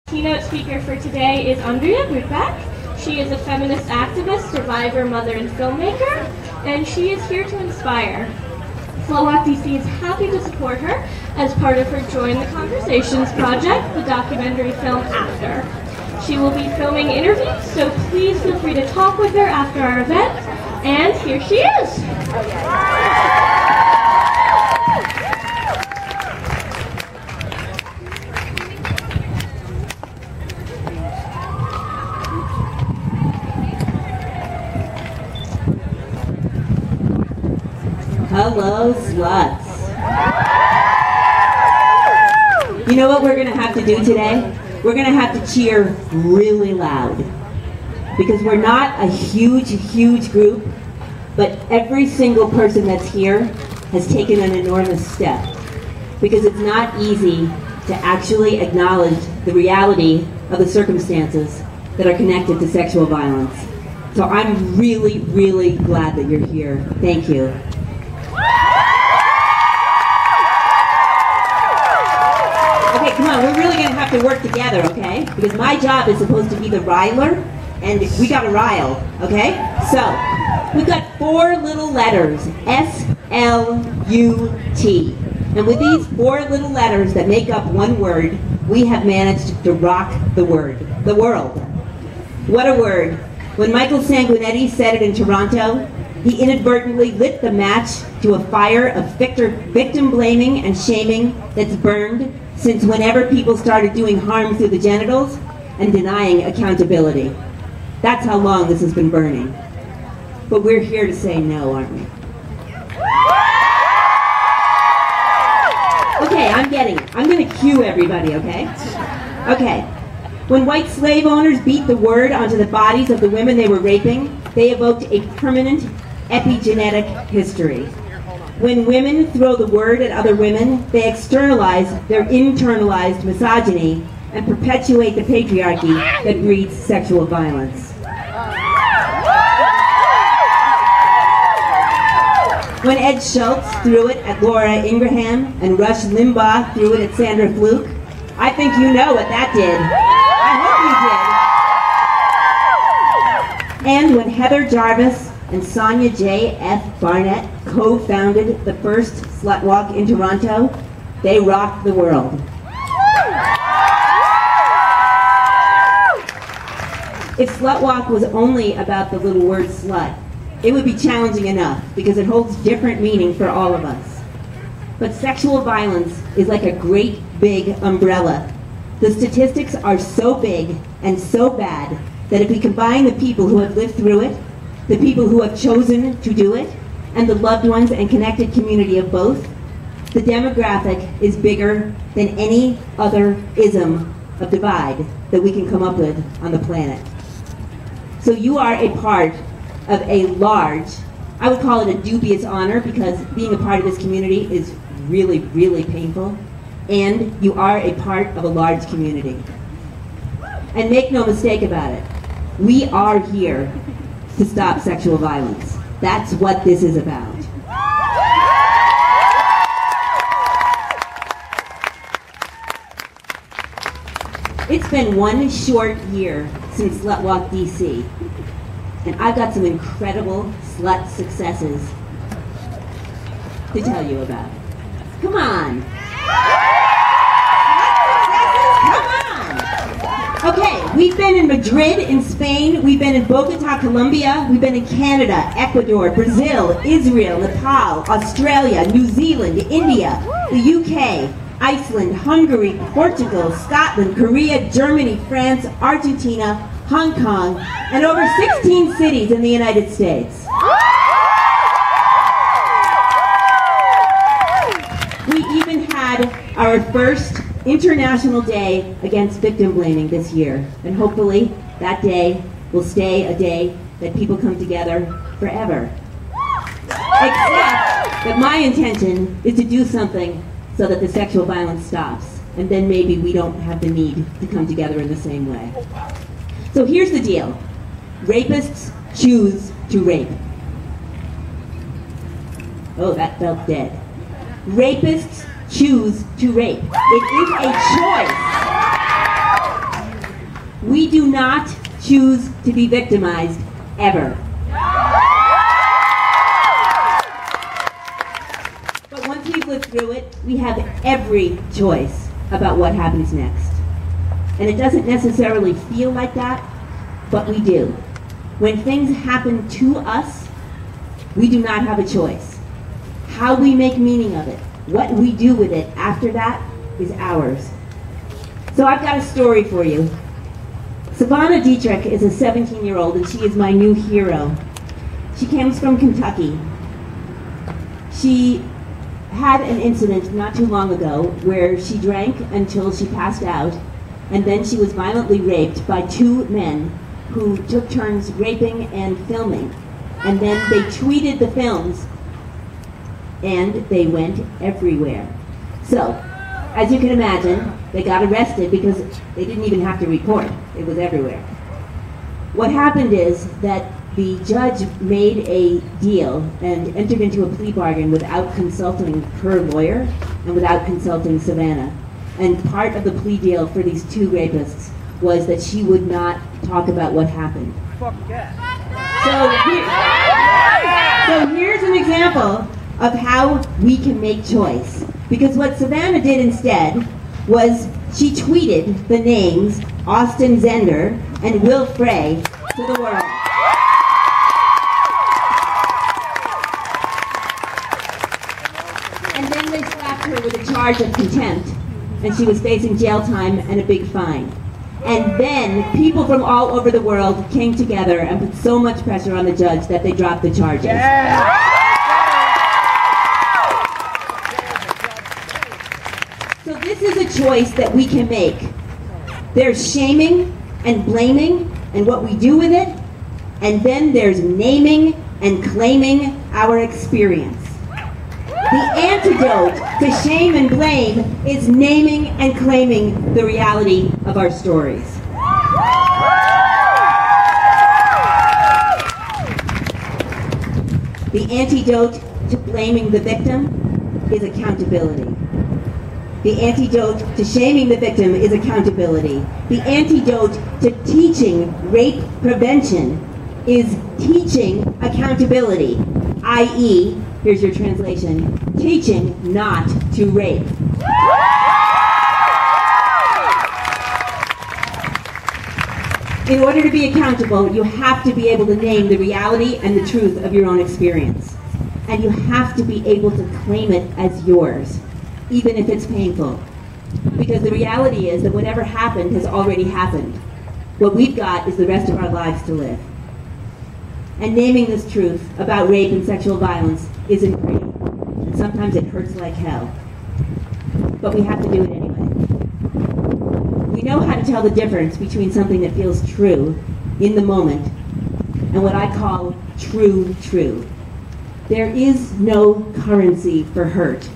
Keynote speaker for today is Andrea Budbach. She is a feminist activist, survivor, mother, and filmmaker, and she is here to inspire. SlutwalkDC is happy to support her as part of her Join the Conversations project, the documentary film After. She will be filming interviews, so please feel free to talk with her after our event, and here she is! Hello, sluts. You know what we're going to have to do today? We're going to have to cheer really loud. Because we're not a huge group, but every single person that's here has taken an enormous step. Because it's not easy to actually acknowledge the reality of the circumstances that are connected to sexual violence. So I'm really glad that you're here. Thank you. Okay, come on, we're really going to have to work together, okay? Because my job is supposed to be the riler, and we got to rile, okay? So, we've got 4 little letters, S-L-U-T. And with these 4 little letters that make up one word, we have managed to rock the world. What a word. When Michael Sanguinetti said it in Toronto, he inadvertently lit the match to a fire of victim blaming and shaming that's burned since whenever people started doing harm through the genitals and denying accountability. That's how long this has been burning. But we're here to say no, aren't we? Okay, I'm getting it. I'm going to cue everybody, okay? Okay. When white slave owners beat the word onto the bodies of the women they were raping, they evoked a permanent epigenetic history. When women throw the word at other women, they externalize their internalized misogyny and perpetuate the patriarchy that breeds sexual violence. When Ed Schultz threw it at Laura Ingraham and Rush Limbaugh threw it at Sandra Fluke, I think you know what that did. I hope you did. And when Heather Jarvis and Sonia J. F. Barnett co-founded the first Slut Walk in Toronto, they rocked the world. If Slut Walk was only about the little word slut, it would be challenging enough because it holds different meaning for all of us. But sexual violence is like a great big umbrella. The statistics are so big and so bad that if we combine the people who have lived through it, the people who have chosen to do it, and the loved ones and connected community of both, the demographic is bigger than any other ism of divide that we can come up with on the planet. So you are a part of a large, I would call it a dubious honor because being a part of this community is really painful, and you are a part of a large community. And make no mistake about it, we are here to stop sexual violence. That's what this is about. It's been 1 short year since SlutwalkDC, and I've got some incredible slut successes to tell you about. Come on! Okay, we've been in Madrid, in Spain, we've been in Bogota, Colombia, we've been in Canada, Ecuador, Brazil, Israel, Nepal, Australia, New Zealand, India, the UK, Iceland, Hungary, Portugal, Scotland, Korea, Germany, France, Argentina, Hong Kong, and over 16 cities in the United States. We even had our first International Day Against Victim Blaming this year, and hopefully that day will stay a day that people come together forever. Except that my intention is to do something so that the sexual violence stops, and then maybe we don't have the need to come together in the same way. So here's the deal. Rapists choose to rape. Oh, that felt dead. Rapists choose to rape. It is a choice. not choose to be victimized, ever. But once we've lived through it, we have every choice about what happens next. And it doesn't necessarily feel like that, but we do. When things happen to us, we do not have a choice. How we make meaning of it, what we do with it after that, is ours. So I've got a story for you. Savannah Dietrich is a 17-year-old, and she is my new hero. She comes from Kentucky. She had an incident not too long ago where she drank until she passed out, and then she was violently raped by two men who took turns raping and filming. And then they tweeted the films, and they went everywhere. So, as you can imagine, they got arrested because they didn't even have to report. It was everywhere. What happened is that the judge made a deal and entered into a plea bargain without consulting her lawyer and without consulting Savannah. And part of the plea deal for these two rapists was that she would not talk about what happened. Fuck yeah. So here's an example of how we can make choice. Because what Savannah did instead was she tweeted the names Austin Zender and Will Frey to the world. And then they slapped her with a charge of contempt, and she was facing jail time and a big fine. And then people from all over the world came together and put so much pressure on the judge that they dropped the charges. Yeah. So this is a choice that we can make. There's shaming and blaming and what we do with it, and then there's naming and claiming our experience. The antidote to shame and blame is naming and claiming the reality of our stories. The antidote to blaming the victim is accountability. The antidote to shaming the victim is accountability. The antidote to teaching rape prevention is teaching accountability, i.e., here's your translation, teaching not to rape. In order to be accountable, you have to be able to name the reality and the truth of your own experience. And you have to be able to claim it as yours, even if it's painful. Because the reality is that whatever happened has already happened. What we've got is the rest of our lives to live. And naming this truth about rape and sexual violence isn't pretty. And sometimes it hurts like hell. But we have to do it anyway. We know how to tell the difference between something that feels true in the moment and what I call true true. There is no currency for hurt.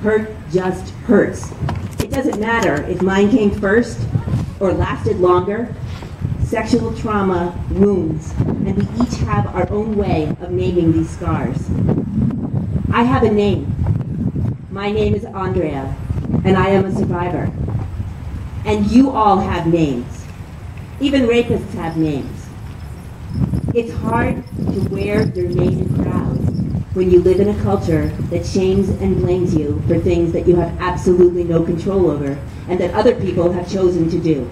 Hurt just hurts. It doesn't matter if mine came first or lasted longer. Sexual trauma wounds, and we each have our own way of naming these scars. I have a name. My name is Andrea, and I am a survivor. And you all have names. Even rapists have names. It's hard to wear your name proud when you live in a culture that shames and blames you for things that you have absolutely no control over and that other people have chosen to do.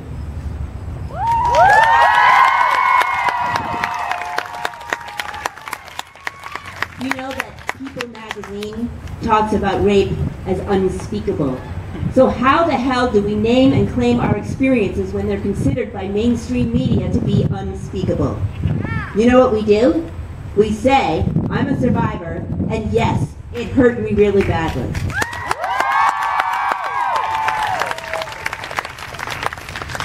You know that People magazine talks about rape as unspeakable. So how the hell do we name and claim our experiences when they're considered by mainstream media to be unspeakable? You know what we do? We say, I'm a survivor, and yes, it hurt me really badly.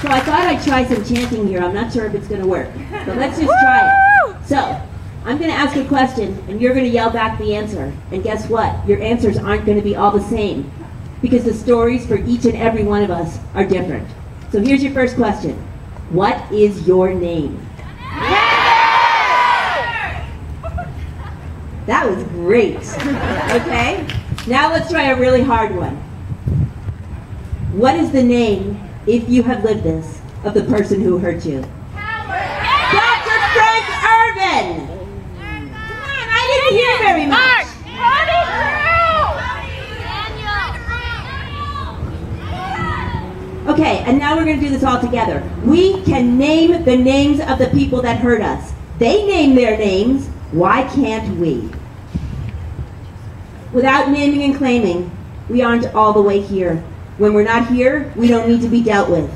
So I thought I'd try some chanting here. I'm not sure if it's going to work, but let's just try it. So, I'm going to ask a question, and you're going to yell back the answer. And guess what? Your answers aren't going to be all the same, because the stories for each and every one of us are different. So here's your first question. What is your name? That was great. Okay? Now let's try a really hard one. What is the name, if you have lived this, of the person who hurt you? again. Come on, I didn't hear very much. Okay, and now we're going to do this all together. We can name the names of the people that hurt us. They name their names. Why can't we? Without naming and claiming, we aren't all the way here. When we're not here, we don't need to be dealt with.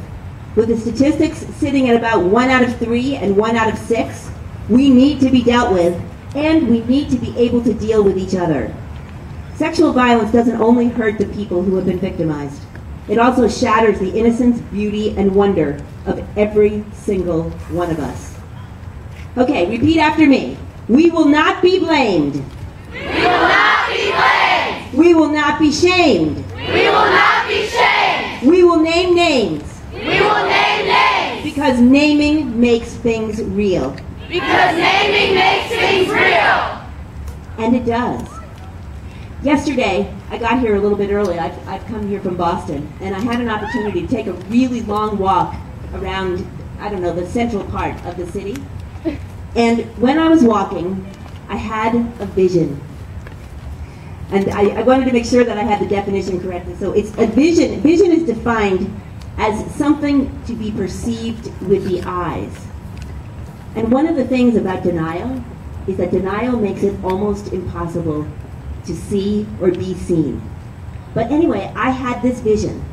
With the statistics sitting at about 1 out of 3 and 1 out of 6, we need to be dealt with, and we need to be able to deal with each other. Sexual violence doesn't only hurt the people who have been victimized. It also shatters the innocence, beauty, and wonder of every single one of us. Okay, repeat after me. We will not be blamed. We will not be blamed. We will not be shamed. We will not be shamed. We will name names. We will name names. Because naming makes things real. Because naming makes things real. And it does. Yesterday, I got here a little bit early. I've come here from Boston, and I had an opportunity to take a really long walk around, I don't know, the central part of the city. And when I was walking, I had a vision. And I wanted to make sure that I had the definition correctly. So it's a vision. Vision is defined as something to be perceived with the eyes. And one of the things about denial is that denial makes it almost impossible to see or be seen. But anyway, I had this vision.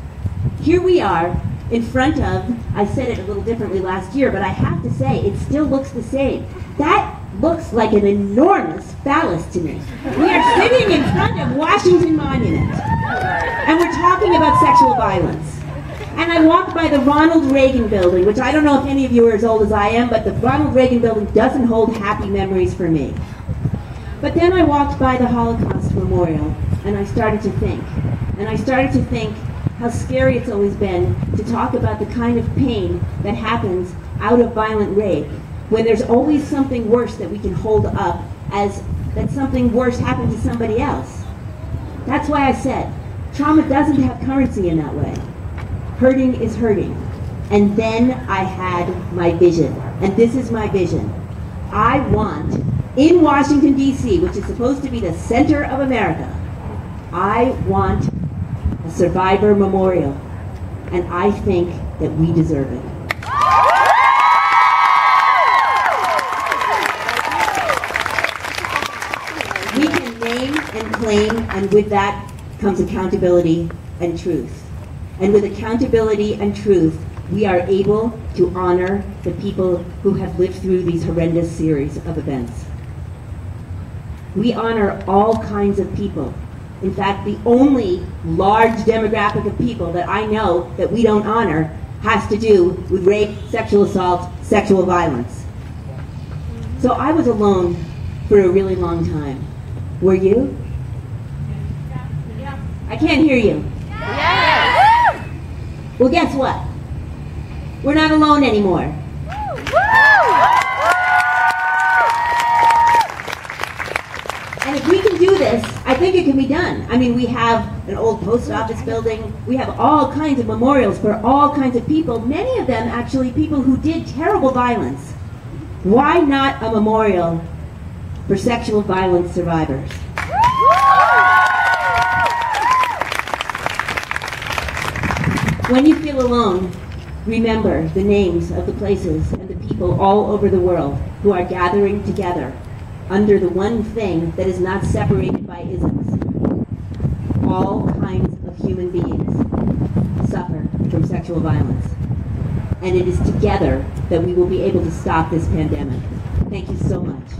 Here we are in front of, I said it a little differently last year, but I have to say, it still looks the same. That looks like an enormous phallus to me. We are sitting in front of Washington Monument, and we're talking about sexual violence. And I walked by the Ronald Reagan building, which I don't know if any of you are as old as I am, but the Ronald Reagan building doesn't hold happy memories for me. But then I walked by the Holocaust Memorial, and I started to think. And I started to think how scary it's always been to talk about the kind of pain that happens out of violent rape, when there's always something worse that we can hold up as that something worse happened to somebody else. That's why I said, trauma doesn't have currency in that way. Hurting is hurting. And then I had my vision. And this is my vision. I want, in Washington, D.C., which is supposed to be the center of America, I want a survivor memorial. And I think that we deserve it. We can name and claim, and with that comes accountability and truth. And with accountability and truth, we are able to honor the people who have lived through these horrendous series of events. We honor all kinds of people. In fact, the only large demographic of people that I know that we don't honor has to do with rape, sexual assault, sexual violence. So I was alone for a really long time. Were you? Yeah. I can't hear you. Yes. Well, guess what? We're not alone anymore. And if we can do this, I think it can be done. I mean, we have an old post office building. We have all kinds of memorials for all kinds of people, many of them actually people who did terrible violence. Why not a memorial for sexual violence survivors? When you feel alone, remember the names of the places and the people all over the world who are gathering together under the one thing that is not separated by isms. All kinds of human beings suffer from sexual violence. And it is together that we will be able to stop this pandemic. Thank you so much.